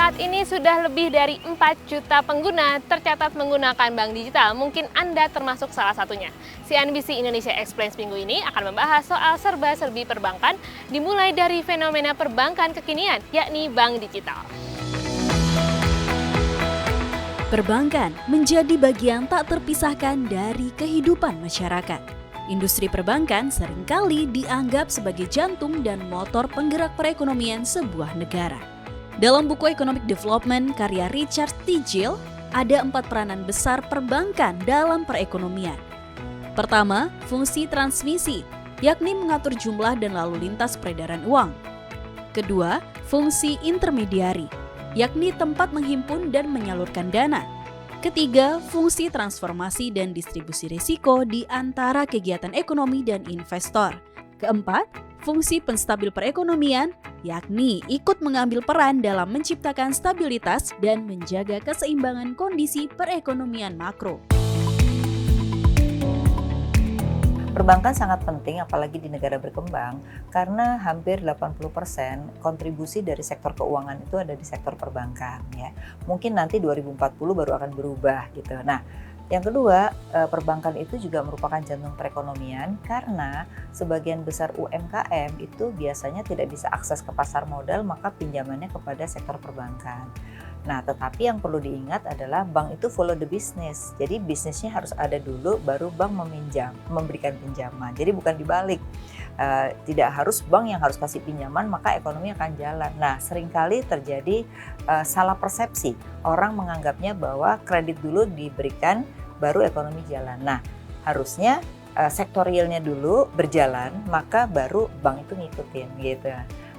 Saat ini sudah lebih dari 4 juta pengguna tercatat menggunakan bank digital. Mungkin Anda termasuk salah satunya. CNBC Indonesia Explains minggu ini akan membahas soal serba-serbi perbankan, dimulai dari fenomena perbankan kekinian, yakni bank digital. Perbankan menjadi bagian tak terpisahkan dari kehidupan masyarakat. Industri perbankan seringkali dianggap sebagai jantung dan motor penggerak perekonomian sebuah negara. Dalam buku Economic Development karya Richard T. Gill, ada 4 peranan besar perbankan dalam perekonomian. Pertama, fungsi transmisi, yakni mengatur jumlah dan lalu lintas peredaran uang. Kedua, fungsi intermediari, yakni tempat menghimpun dan menyalurkan dana. Ketiga, fungsi transformasi dan distribusi risiko di antara kegiatan ekonomi dan investor. Keempat, fungsi penstabil perekonomian, yakni ikut mengambil peran dalam menciptakan stabilitas dan menjaga keseimbangan kondisi perekonomian makro. Perbankan sangat penting apalagi di negara berkembang karena hampir 80% kontribusi dari sektor keuangan itu ada di sektor perbankan ya. Mungkin nanti 2040 baru akan berubah gitu. Nah, yang kedua, perbankan itu juga merupakan jantung perekonomian karena sebagian besar UMKM itu biasanya tidak bisa akses ke pasar modal, maka pinjamannya kepada sektor perbankan. Nah, tetapi yang perlu diingat adalah bank itu follow the business. Jadi bisnisnya harus ada dulu, baru bank memberikan pinjaman. Jadi bukan dibalik. Tidak harus bank yang harus kasih pinjaman, maka ekonomi akan jalan. Nah, seringkali terjadi salah persepsi. Orang menganggapnya bahwa kredit dulu diberikan, baru ekonomi jalan. Nah, harusnya sektor realnya dulu berjalan, maka baru bank itu ngikutin gitu.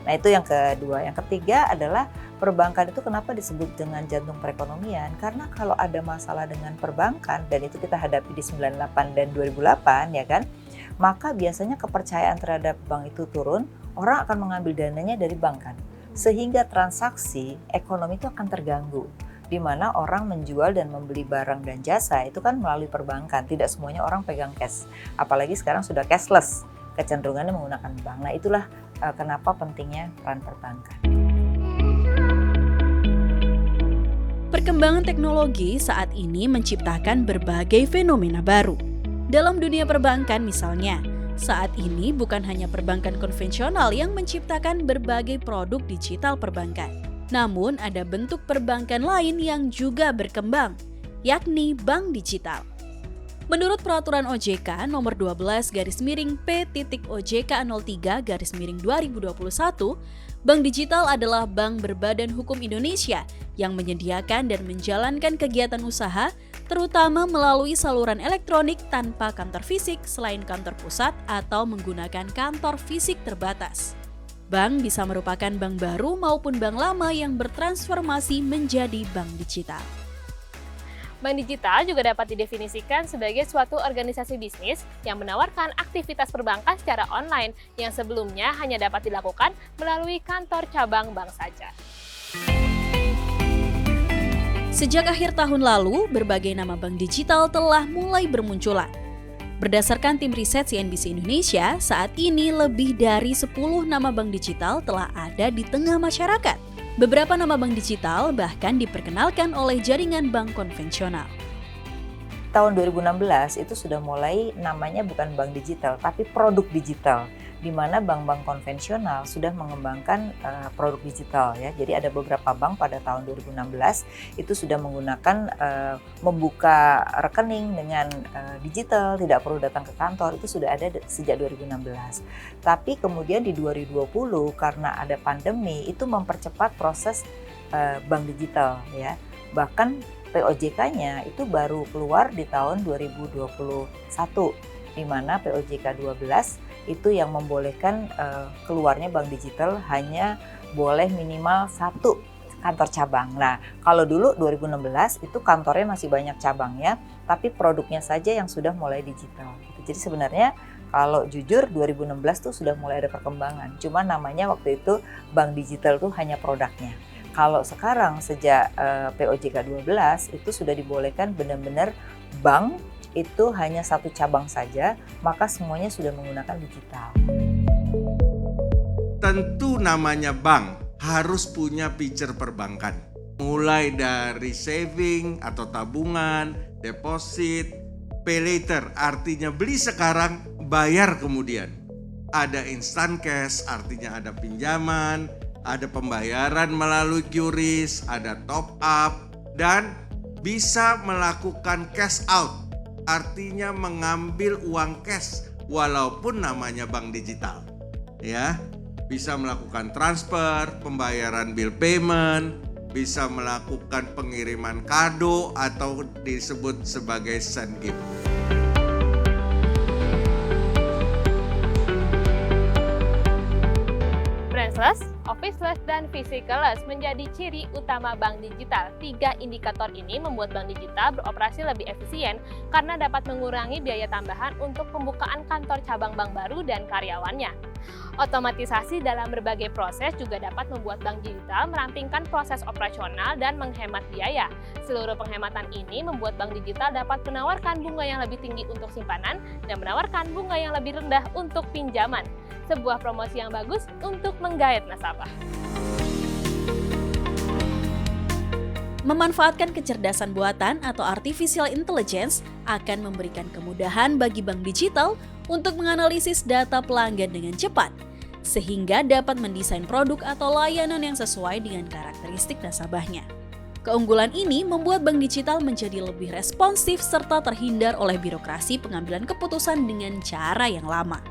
Nah, itu yang kedua. Yang ketiga adalah perbankan itu kenapa disebut dengan jantung perekonomian? Karena kalau ada masalah dengan perbankan, dan itu kita hadapi di 98 dan 2008 ya kan, maka biasanya kepercayaan terhadap bank itu turun, orang akan mengambil dananya dari bank kan. Sehingga transaksi ekonomi itu akan terganggu, di mana orang menjual dan membeli barang dan jasa itu kan melalui perbankan. Tidak semuanya orang pegang cash, apalagi sekarang sudah cashless, kecenderungannya menggunakan bank. Nah, itulah kenapa pentingnya peran perbankan. Perkembangan teknologi saat ini menciptakan berbagai fenomena baru. Dalam dunia perbankan misalnya, saat ini bukan hanya perbankan konvensional yang menciptakan berbagai produk digital perbankan. Namun ada bentuk perbankan lain yang juga berkembang, yakni bank digital. Menurut Peraturan OJK nomor 12/P.OJK03/2021, bank digital adalah bank berbadan hukum Indonesia yang menyediakan dan menjalankan kegiatan usaha, terutama melalui saluran elektronik tanpa kantor fisik selain kantor pusat atau menggunakan kantor fisik terbatas. Bank bisa merupakan bank baru maupun bank lama yang bertransformasi menjadi bank digital. Bank digital juga dapat didefinisikan sebagai suatu organisasi bisnis yang menawarkan aktivitas perbankan secara online yang sebelumnya hanya dapat dilakukan melalui kantor cabang bank saja. Sejak akhir tahun lalu, berbagai nama bank digital telah mulai bermunculan. Berdasarkan tim riset CNBC Indonesia, saat ini lebih dari 10 nama bank digital telah ada di tengah masyarakat. Beberapa nama bank digital bahkan diperkenalkan oleh jaringan bank konvensional. Tahun 2016 itu sudah mulai namanya bukan bank digital, tapi produk digital, di mana bank-bank konvensional sudah mengembangkan produk digital ya. Jadi ada beberapa bank pada tahun 2016 itu sudah menggunakan membuka rekening dengan digital, tidak perlu datang ke kantor, itu sudah ada sejak 2016. Tapi kemudian di 2020 karena ada pandemi itu mempercepat proses bank digital ya. Bahkan POJK-nya itu baru keluar di tahun 2021, di mana POJK 12 itu yang membolehkan keluarnya bank digital hanya boleh minimal 1 kantor cabang. Nah, kalau dulu 2016 itu kantornya masih banyak cabangnya, tapi produknya saja yang sudah mulai digital. Jadi sebenarnya kalau jujur 2016 tuh sudah mulai ada perkembangan, cuma namanya waktu itu bank digital tuh hanya produknya. Kalau sekarang sejak POJK 12 itu sudah dibolehkan benar-benar bank itu hanya 1 cabang saja, maka semuanya sudah menggunakan digital. Tentu namanya bank harus punya feature perbankan. mulai dari saving atau tabungan, deposit, pay later, artinya beli sekarang, bayar kemudian. Ada instant cash, artinya ada pinjaman, ada pembayaran melalui QRIS, ada top up, dan bisa melakukan cash out, artinya mengambil uang cash walaupun namanya bank digital. Ya, bisa melakukan transfer, pembayaran bill payment, bisa melakukan pengiriman kado atau disebut sebagai send gift. Branchless, officeless, dan physicalless menjadi ciri utama bank digital. 3 indikator ini membuat bank digital beroperasi lebih efisien karena dapat mengurangi biaya tambahan untuk pembukaan kantor cabang bank baru dan karyawannya. Otomatisasi dalam berbagai proses juga dapat membuat bank digital merampingkan proses operasional dan menghemat biaya. Seluruh penghematan ini membuat bank digital dapat menawarkan bunga yang lebih tinggi untuk simpanan dan menawarkan bunga yang lebih rendah untuk pinjaman. Sebuah promosi yang bagus untuk menggait nasabah. Memanfaatkan kecerdasan buatan atau artificial intelligence akan memberikan kemudahan bagi bank digital untuk menganalisis data pelanggan dengan cepat, sehingga dapat mendesain produk atau layanan yang sesuai dengan karakteristik nasabahnya. Keunggulan ini membuat bank digital menjadi lebih responsif serta terhindar oleh birokrasi pengambilan keputusan dengan cara yang lama.